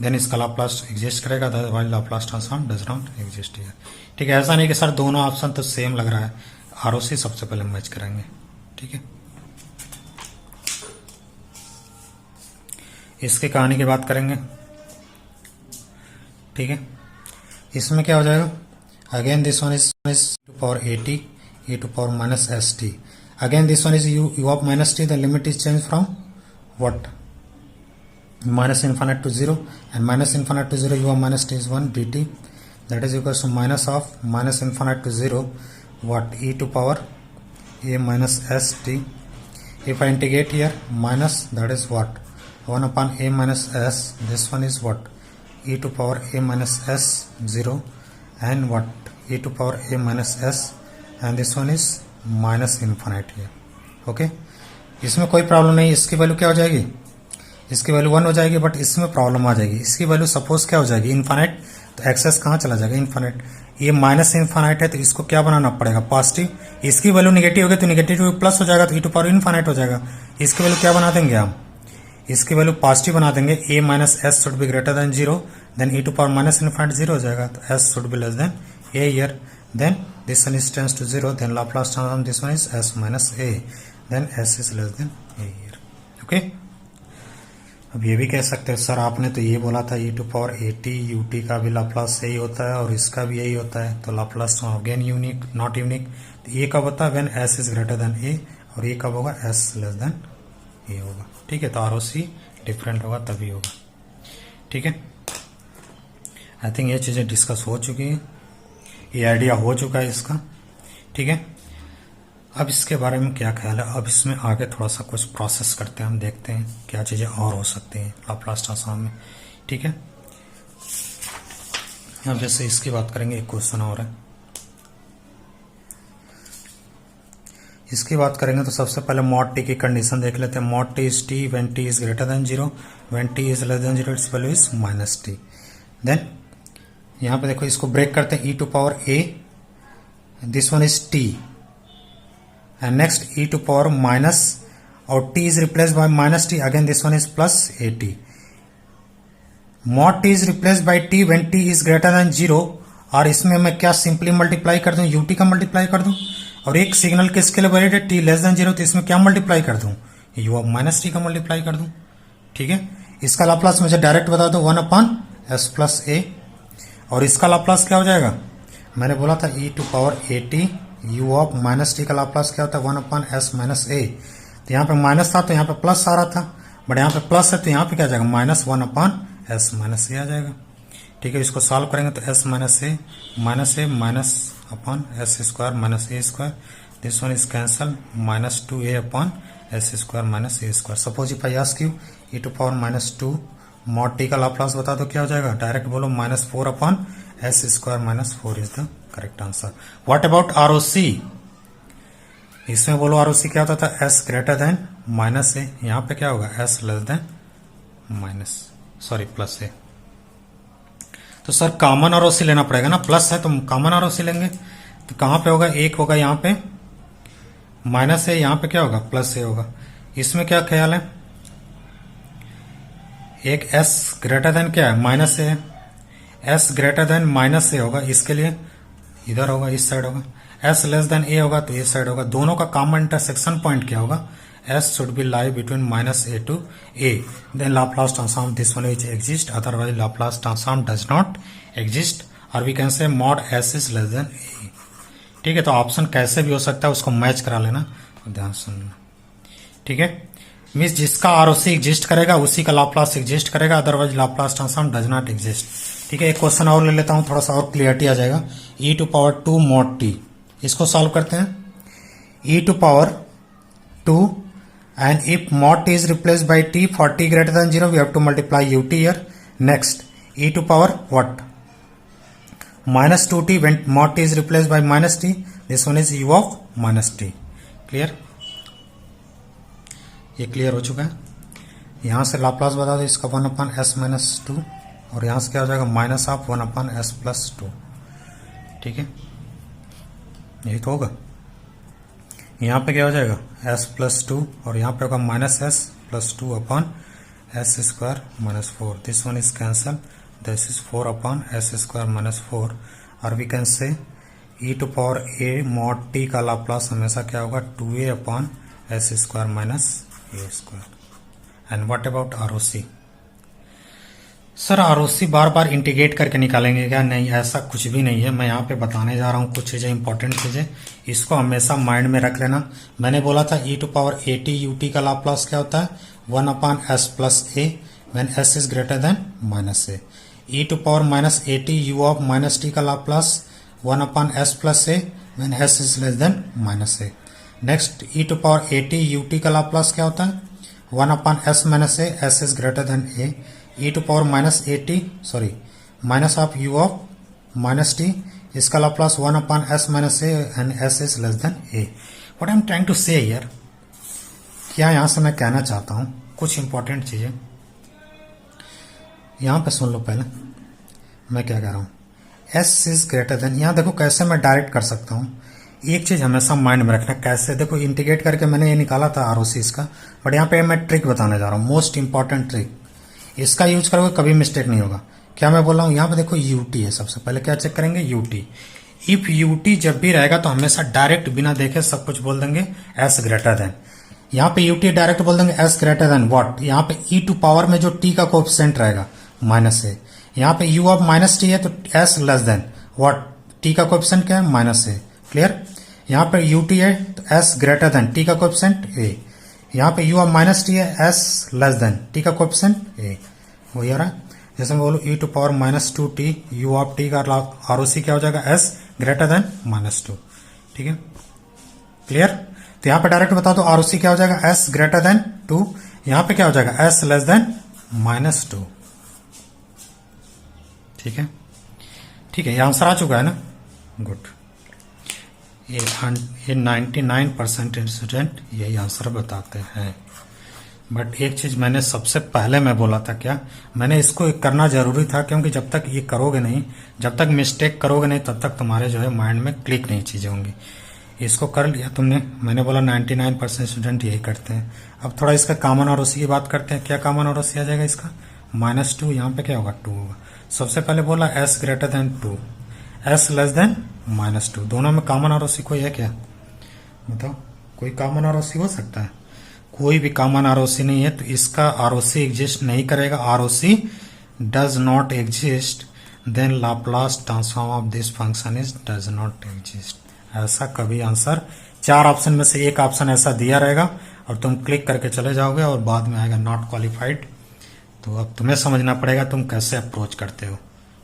then इसका लाप्लास एग्जिस्ट करेगा, otherwise Laplace transform does not exist here. ठीक है, ऐसा नहीं कि सर दोनों ऑप्शन तो सेम लग रहा है, ROC सबसे पहले मैच करेंगे। ठीक है, इसकी कहानी की बात करेंगे। ठीक है, इसमें क्या हो जाएगा? Again this one is to power 80 e to power minus st. Again this one is u of minus t, the limit is changed from what? Minus infinite to 0, and minus infinite to 0 u of minus t is 1 dt, that is equals to minus of minus infinite to 0 what? E to power a minus st. If I integrate here minus, that is what? 1 upon a minus s, this one is what? E to power a minus s 0, and what? E to power a minus s, and this one is minus infinite here. Okay, इसमें कोई problem नहीं। इसकी value क्या हो जाएगी? इसकी value 1 हो जाएगी, बट इसमें प्रॉब्लम आ जाएगी। इसकी वैल्यू सपोज क्या हो जाएगी? इन्फानाइट, तो एक्सेस कहाँ चला जाएगा? इन्फानाइट। ये माइनस इन्फानाइट है, तो इसको क्या बनाना पड़ेगा? पॉजिटिव। इसकी वैल्यू निगेटिव होगी तो निगेटिव प्लस हो जाएगा, तो ई टू पावर इन्फानाइट हो जाएगा। इसकी वैल्यू क्या बना देंगे हम? इसकी वैल्यू पॉजिटिव बना देंगे। a minus s should be greater than 0, then e to power minus infinite 0 हो जाएगा, तो s should be less than a here. Then this one is tends to 0, then Laplace transform this one is s minus a, then s is less than a here. Okay, अब ये भी कह सकते हैं sir आपने तो ये बोला था e to power 80 ut का भी लाप्लास यही होता है और इसका भी यही होता है, तो Laplace again unique not unique. तो ये कब होता है? When s is greater than a, और ये कब होगा? s लेस देन a होगा। ठीक है, तो ROC डिफरेंट होगा तभी होगा। ठीक है, आई थिंक ये चीजें डिस्कस हो चुकी हैं, ये आइडिया हो चुका है इसका। ठीक है, अब इसके बारे में क्या ख्याल है? अब इसमें आगे थोड़ा सा कुछ प्रोसेस करते हैं, हम देखते हैं क्या चीज़ें और हो सकती हैं लाप्लास ट्रांसफॉर्म में। ठीक है, अब जैसे इसकी बात करेंगे, एक क्वेश्चन और है, इसकी बात करेंगे तो सबसे पहले मॉड टी की कंडीशन देख लेते हैं। Mod t is t when t is greater than 0, when t is less than 0 it's value is minus t. Then यहाँ पे देखो, इसको ब्रेक करते हैं, e to power a, this one is t, and next e to power minus, और t is replace by minus t, again this one is plus at। Mod t is replace by t when t is greater than 0, और इसमें मैं क्या simply multiply कर दूं, ut का multiply कर दूं, और एक सिग्नल किसके लिए वैलिड है, t लेस देन 0, तो इसमें क्या मल्टीप्लाई कर दूं, u ऑफ माइनस टी का मल्टीप्लाई कर दूं। ठीक है, इसका लाप्लास मुझे डायरेक्ट बता दो, 1 अपॉन s प्लस a, और इसका लाप्लास क्या हो जाएगा, मैंने बोला था e to power a t, u of minus t का लाप्लास क्या होता है, 1 अपॉन s माइनस a। तो यहाँ पे माइनस था तो यहाँ पे प्लस आ रहा था, बट यहाँ पे प्लस है तो यहाँ पे क्या आ जाएगा, minus 1 upon s minus a आ जाएगा। ठीक है, इसको सॉल्व करेंगे तो s minus a minus upon s square minus a square, this one is cancel, minus 2a upon s square minus a square. Suppose if I ask you e to power minus 2 mod t का Laplace बता दो क्या हो जाएगा, direct बोलो, minus 4 upon s square minus 4 is the correct answer. What about ROC, इसमें बोलो ROC क्या होता था, s greater than minus a, यहाँ पे क्या होगा, s less then plus a। तो सर कॉमन ROC लेना पड़ेगा ना, प्लस है तो कॉमन ROC लेंगे, तो कहां पे होगा, एक होगा यहाँ पे माइनस है, यहाँ पे क्या होगा, प्लस ए होगा। इसमें क्या ख्याल है, एक s ग्रेटर देन क्या है, माइनस ए है, s ग्रेटर देन माइनस ए होगा, इसके लिए इधर होगा, इस साइड होगा, s लेस देन ए होगा तो इस साइड होगा। दोनों का कॉमन इंटरसेक्शन पॉइंट क्या होगा, s should be lie between minus a to a, then Laplace transform this one which exist, otherwise Laplace transform does not exist, और we can say mod s is less than a. ठीक है, तो option कैसे भी हो सकता है, उसको मैच करा लेना, ध्यान सुनना। ठीक है, मीन्स जिसका ROC एग्जिस्ट करेगा उसी का लाप्लास एग्जिस्ट करेगा, otherwise Laplace transform does not exist. ठीक है, एक क्वेश्चन और ले लेता हूं, थोड़ा सा और क्लियरिटी आ जाएगा। e to power 2 mod t, इसको सॉल्व करते हैं। e to power 2 and if mod t is replace by t for t greater than 0 we have to multiply ut here. Next e to power what, minus 2t when mod t is replaced by minus t, this one is u of minus t। Clear, ये clear हो चुका है। यहां से Laplace बता दो इसका, 1 upon s minus 2, और यहां से क्या हो जाएगा, minus of 1 upon s plus 2। ठीक है, यही तो होगा। यहां पे क्या हो जाएगा, s प्लस 2, और यहां पे होगा minus s plus 2 upon s square minus 4, this one is cancel, this is 4 upon s square minus 4, और we can say e to power a mod t का लाप्लास हमेशा क्या होगा, 2a upon s square minus a square। and what about ROC, sir ROC bar bar integrate करके निकालेंगे क्या, नहीं, ऐसा कुछ भी नहीं है। मैं यहाँ पे बताने जा रहा हूँ कुछ चीजें, इंपॉर्टेंट चीजें, इसको हमेशा माइंड में रख लेना। मैंने बोला था e to power a t ut का लाप्लास क्या होता है, 1 upon s plus a when s is greater than minus a। e to power minus a t u of minus t का Laplace 1 upon s plus a when s is less than minus a। Next e to power a t u t का Laplace क्या होता है, 1 upon s minus a, s is greater than a। e to power minus a t minus of u of minus t, इसका Laplace 1 upon s minus a and s is less than a। What I am trying to say here, क्या यहां से मैं कहना चाहता हूं, कुछ important चीजें यहां पे सुन लो। पहले मैं क्या कह रहा हूं, s इज ग्रेटर देन, यहां देखो कैसे मैं डायरेक्ट कर सकता हूं, एक चीज हमेशा माइंड में रखना, कैसे, देखो इंटीग्रेट करके मैंने ये निकाला था ROC इसका, बट यहाँ पे मैं ट्रिक बताने जा रहा हूँ, मोस्ट इंपॉर्टेंट ट्रिक, इसका यूज करोगे कभी मिस्टेक नहीं होगा। क्या मैं बोल रहा हूँ, यहाँ पे देखो ut है, सबसे पहले क्या चेक करेंगे, ut। इफ ut जब भी रहेगा तो हमेशा डायरेक्ट बिना देखे सब कुछ बोल देंगे s ग्रेटर देन। यहाँ पे ut डायरेक्ट बोल देंगे s ग्रेटर देन व्हाट, यहाँ पे e टू पावर में जो t का कोएफिशिएंट रहेगा माइनस ए, यहाँ पे u ऑफ माइनस टी है तो s less then what, t का कोएफिशिएंट क्या है, माइनस ए। क्लियर, यहाँ पे ut है तो s ग्रेटर देन t का कोएफिशिएंट a, यहाँ पे u ऑफ माइनस टी है, s लेस देन t का कोएफिशिएंट a, वही आ रहा है। जैसे मैं बोलूँ e to power minus 2t u of t का ROC क्या हो जाएगा, s ग्रेटर देन माइनस 2। ठीक है, क्लियर, तो यहाँ पे डायरेक्ट बता दो ROC क्या हो जाएगा, s ग्रेटर देन 2, यहाँ पे क्या हो जाएगा, s लेस देन माइनस 2। ठीक है, ठीक है, ये आंसर आ चुका है ना, गुड। ये 99% स्टूडेंट यही आंसर बताते हैं। बट एक चीज मैंने सबसे पहले मैं बोला था, क्या मैंने इसको करना जरूरी था, क्योंकि जब तक ये करोगे नहीं, जब तक मिस्टेक करोगे नहीं, तब तक तुम्हारे जो है माइंड में क्लिक नहीं चीजें होंगी। इसको कर लिया तुमने, मैंने बोला 99% स्टूडेंट यही करते हैं। अब थोड़ा इसका कॉमन और उसी की बात करते हैं। क्या कॉमन और उसी आ जाएगा इसका? -2, यहाँ पे क्या होगा? 2 होगा। सबसे पहले बोला s greater than 2, s less then -2, दोनों में कॉमन और उसी कोई है क्या? बताओ, कोई कॉमन और उसी हो सकता है? कोई भी कॉमन आरओसी नहीं है, तो इसका आरओसी एग्जिस्ट नहीं करेगा। ROC does not exist, then Laplace transform of this function is does not exist. ऐसा कभी आंसर 4 ऑप्शन में से एक ऑप्शन ऐसा दिया रहेगा और तुम क्लिक करके चले जाओगे और बाद में आएगा नॉट क्वालिफाइड। तो अब तुम्हें समझना पड़ेगा तुम कैसे अप्रोच करते हो,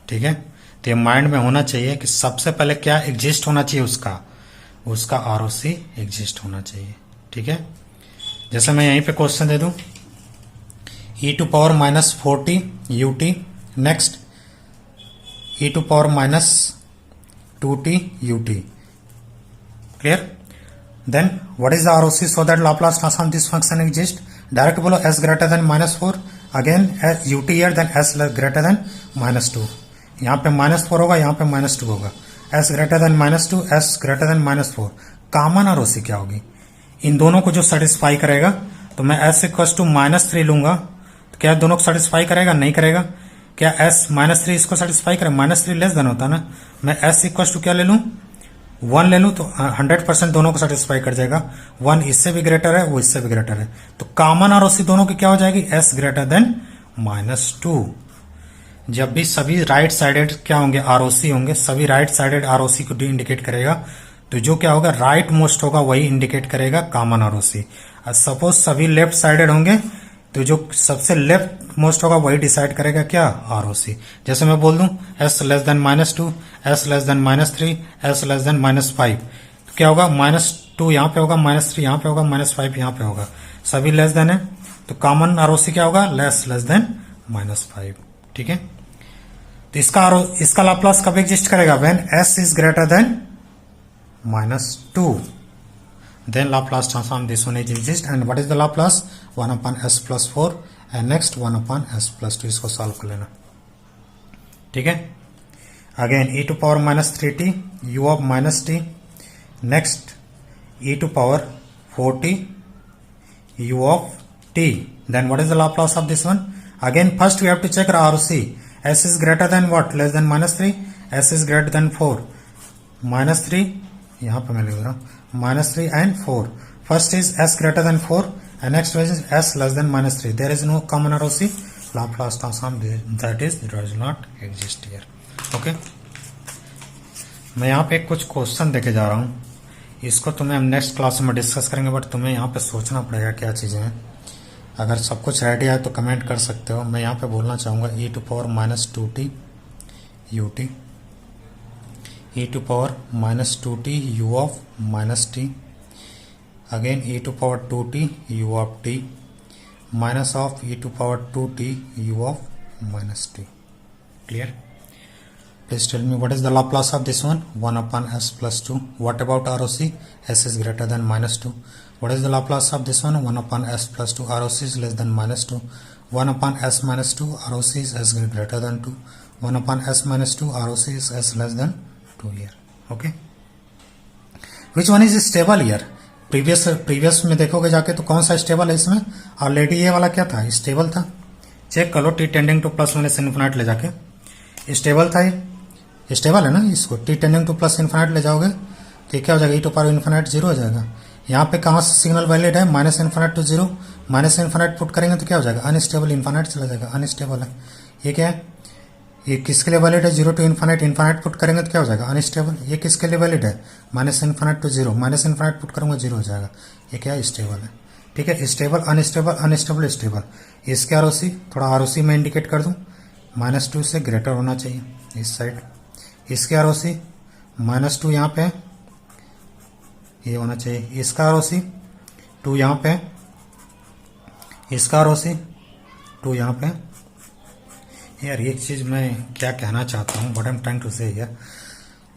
ठीक है। तो ये माइंड में होना चाहिए कि सबसे पहले क्या एग्जिस्ट होना चाहिए, उसका आरओसी एग्जिस्ट होना चाहिए, ठीक है। जैसे मैं यहीं पे क्वेश्चन दे दूं, e⁻ -40 ut, next e⁻ -2t ut, clear. Then what is the ROC so that Laplace transform this function exist? Direct बोलो s greater than -4, again ut here, then s greater than -2। यहाँ पे -4 होगा, यहाँ पे -2 होगा। s greater than -2, s greater than -4। Common ROC क्या होगी? इन दोनों को जो सेटिस्फाई करेगा, तो मैं s -3 लूंगा, तो क्या दोनों को सेटिस्फाई करेगा? नहीं करेगा। क्या s -3 इसको सेटिस्फाई करे? -3 लेस देन होता ना। मैं s क्या ले लूं? 1 ले लूं, तो 100% दोनों को सेटिस्फाई कर जाएगा। 1 इससे भी ग्रेटर है, वो इससे भी ग्रेटर है, तो कॉमन आरओसी दोनों की क्या हो जाएगी? s greater than -2। जब भी सभी राइट साइडेड क्या होंगे? आरओसी होंगे, सभी राइट साइडेड आरओसी को इंडिकेट करेगा, तो जो क्या होगा? राइट मोस्ट होगा वही इंडिकेट करेगा कॉमन आरओसी। और सपोज सभी लेफ्ट साइडेड होंगे, तो जो सबसे लेफ्ट मोस्ट होगा वही डिसाइड करेगा क्या? आरओसी। जैसे मैं बोल दूं s less then -2, s less then -3, s less then -5, तो क्या होगा? -2 यहाँ पे होगा, -3 यहाँ पे होगा, -5 यहाँ पे होगा, सभी लेस देन है, तो कॉमन आरओसी क्या होगा? लेस देन -5, ठीक है। तो इसका लाप्लास कब एग्जिस्ट करेगा? When s is greater than -2, then Laplace transform this one is exist, and what is the Laplace? 1/s+4 and next 1/s+2। इसको सॉल्व कर लेना, ठीक है। Again e⁻³ u of -t, next e⁻4t u of t, then what is the Laplace of this one? Again first we have to check ROC. s is greater than what? Less than -3, s is greater than 4, -3 यहाँ पे मैं लिख रहा हूँ, -3 and 4। First is s greater than 4 and next is s less than -3। there is no common ROC, Laplace transform that is does not exist here, okay। मैं यहाँ पे कुछ क्वेश्चन देके जा रहा हूँ, इसको तुम्हें हम नेक्स्ट क्लास में डिस्कस करेंगे, बट तुम्हें यहाँ पे सोचना पड़ेगा क्या चीजें हैं। अगर सब कुछ रेडी है तो कमेंट कर सकते हो। मैं यहाँ पे बोलना चाहूंगा e⁻² ut, e⁻² u of -t, again e⁻² u of t, minus of e⁻² u of -t, clear। Please tell me what is the Laplace of this one? 1/s+2। what about ROC? s is greater than -2। what is the Laplace of this one? 1/s+2, ROC is less than -2। 1/s-2, ROC is s greater than 2। 1/s-2, ROC is s less than 2 here, okay। which one is stable here? Previous में देखोगे जाके तो कौन सा stable है इसमें? Already ये वाला क्या था? स्टेबल था। चेक कर लो, t टेंडिंग टू +1 से इन्फिनिट ले जाके स्टेबल था, ये स्टेबल है ना। इसको t टेंडिंग टू +∞ ले जाओगे तो क्या हो जाएगा? e⁻∞ 0 हो जाएगा। यहाँ पे कहाँ से सिग्नल वैलिड है? -∞ to 0, -∞ पुट करेंगे तो क्या हो जाएगा? अनस्टेबल, इन्फिनिट चला जाएगा, अनस्टेबल है। ये क्या है? ये किसके लिए वैलिड है? 0 to ∞ पुट करेंगे तो क्या हो जाएगा? अनस्टेबल। ये किसके लिए वैलिड है? -∞ to 0, -∞ पुट करूंगा 0 हो जाएगा। ये क्या है? स्टेबल है, ठीक है। Stable, unstable, unstable, stable. इसके आरओसी थोड़ा आरओसी में इंडिकेट कर दूं, -2 से ग्रेटर होना चाहिए इस साइड। इसके आरओसी -2 यहाँ पे ये होना चाहिए। इसका आरओसी 2 यहाँ पे, इसका आरओसी 2 यहाँ पे, यार एक चीज मैं क्या कहना चाहता हूँ, what I am trying to say here,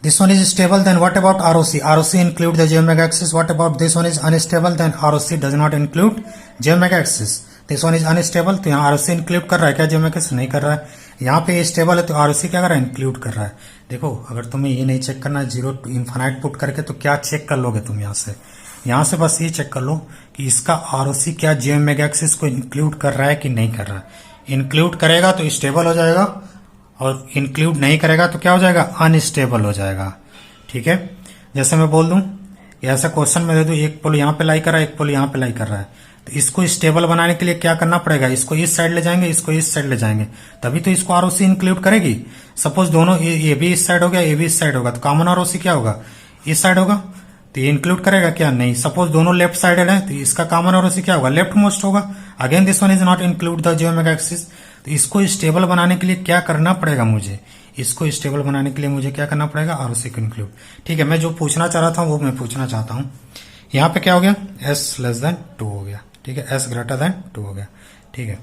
this one is stable, then what about ROC? ROC include the j omega axis. What about this one is unstable, then ROC does not include j omega axis. this one is unstable, तो यहाँ ROC include कर रहा है क्या j omega axis? नहीं कर रहा है। यहाँ पे स्टेबल है तो ROC क्या कर रहा है, इंक्लूड कर रहा है। देखो अगर तुम्हें ये नहीं चेक करना 0 to इन्फानाइट पुट करके, तो क्या चेक कर लोगे तुम यहाँ से बस ये चेक कर लो कि इसका ROC क्या j omega axis को इंक्लूड कर रहा है कि नहीं कर रहा है। इंक्लूड करेगा तो स्टेबल हो जाएगा, और इंक्लूड नहीं करेगा तो क्या हो जाएगा, अनस्टेबल हो जाएगा। ठीक है, जैसे मैं बोल दूं ऐसा क्वेश्चन में दे दूं, एक पोल यहाँ पे लाई कर रहा है, एक पोल यहाँ पे लाई कर रहा है, तो इसको स्टेबल बनाने के लिए क्या करना पड़ेगा, इसको इस साइड ले जाएंगे, इसको इस साइड ले जाएंगे, तभी तो इसको आरओसी इंक्लूड करेगी। सपोज दोनों ये भी इस साइड हो गया, ये भी इस साइड होगा, तो कॉमन आरओसी क्या होगा, इस साइड होगा, तो ये इंक्लूड करेगा क्या, नहीं। सपोज दोनों लेफ्ट साइडेड है तो इसका कॉमन आरओसी क्या होगा, लेफ्ट मोस्ट होगा। Again this one is not include the j omega axis। तो इसको स्टेबल बनाने के लिए क्या करना पड़ेगा मुझे, इसको स्टेबल बनाने के लिए मुझे क्या करना पड़ेगा, आरओसी को इंक्लूड। ठीक है, मैं जो पूछना चाह रहा था वो मैं पूछना चाहता हूं। यहाँ पे क्या हो गया, s लेस देन 2 हो गया। ठीक है, s ग्रेटर देन 2 हो गया। ठीक है,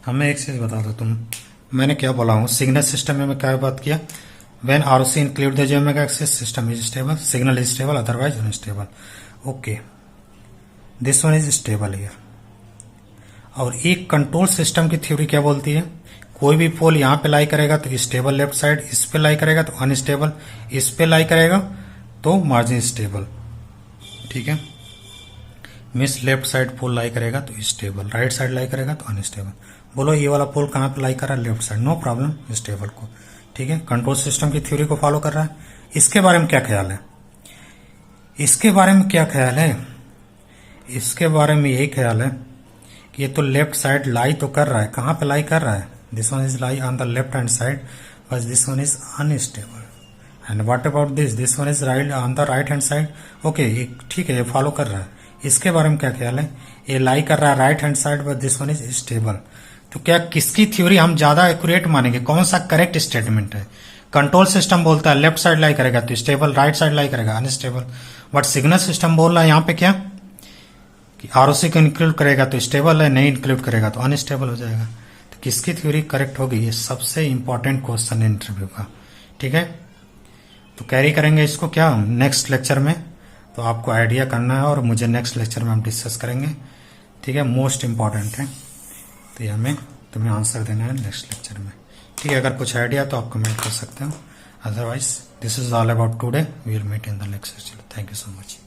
हमें एक चीज बता दो तुम, मैंने क्या बोला हूँ सिग्नल सिस्टम में मैं क्या बात किया, when ROC include the j omega axis system is stable, signal is stable, otherwise unstable. Okay, this one is stable here। और एक कंट्रोल सिस्टम की थ्योरी क्या बोलती है, कोई भी पोल यहाँ पे लाई करेगा तो स्टेबल लेफ्ट साइड, इस पे लाई करेगा तो अनस्टेबल, इस पे लाई करेगा तो मार्जिन स्टेबल। ठीक है, मिस लेफ्ट साइड पोल लाई करेगा तो स्टेबल, राइट साइड लाई करेगा तो अनस्टेबल। बोलो ये वाला पोल कहाँ पे लाई कर रहा है, left side, no problem, stable को। ठीक है, कंट्रोल सिस्टम की थ्योरी को फॉलो कर रहा है। इसके बारे में क्या ख्याल है, इसके बारे में क्या ख्याल है, इसके बारे में यही ख्याल है कि ये तो लेफ्ट साइड लाई तो कर रहा है, कहाँ पे लाई कर रहा है, this one is lie on the left hand side, बस this one is unstable. And what about this one is right on the right hand side. Okay, ठीक है, ये फॉलो कर रहा है। इसके बारे में क्या ख्याल है, ये लाई कर रहा है राइट हैंड साइड, बस दिस वन इज स्टेबल। तो क्या किसकी थ्योरी हम ज्यादा एक्यूरेट मानेंगे, कौन सा करेक्ट स्टेटमेंट है। कंट्रोल सिस्टम बोलता है लेफ्ट साइड लाई करेगा तो स्टेबल, राइट साइड लाई करेगा अनस्टेबल, बट सिग्नल सिस्टम बोल रहा है यहाँ पे क्या कि आरओसी को इंक्लूड करेगा तो स्टेबल है, नहीं इंक्लूड करेगा तो अनस्टेबल हो जाएगा। तो किसकी थ्योरी करेक्ट होगी, ये सबसे इंपॉर्टेंट क्वेश्चन है इंटरव्यू का। ठीक है, तो कैरी करेंगे इसको क्या नेक्स्ट लेक्चर में, तो आपको आइडिया करना है और मुझे नेक्स्ट लेक्चर में हम डिस्कस करेंगे। ठीक है, मोस्ट इंपॉर्टेंट है, तो ये हमें तुम्हें आंसर देना है नेक्स्ट लेक्चर में। ठीक है, अगर कुछ आइडिया तो आप कमेंट कर सकते हो, otherwise this is all about today, we will meet in the next lecture. Thank you so much.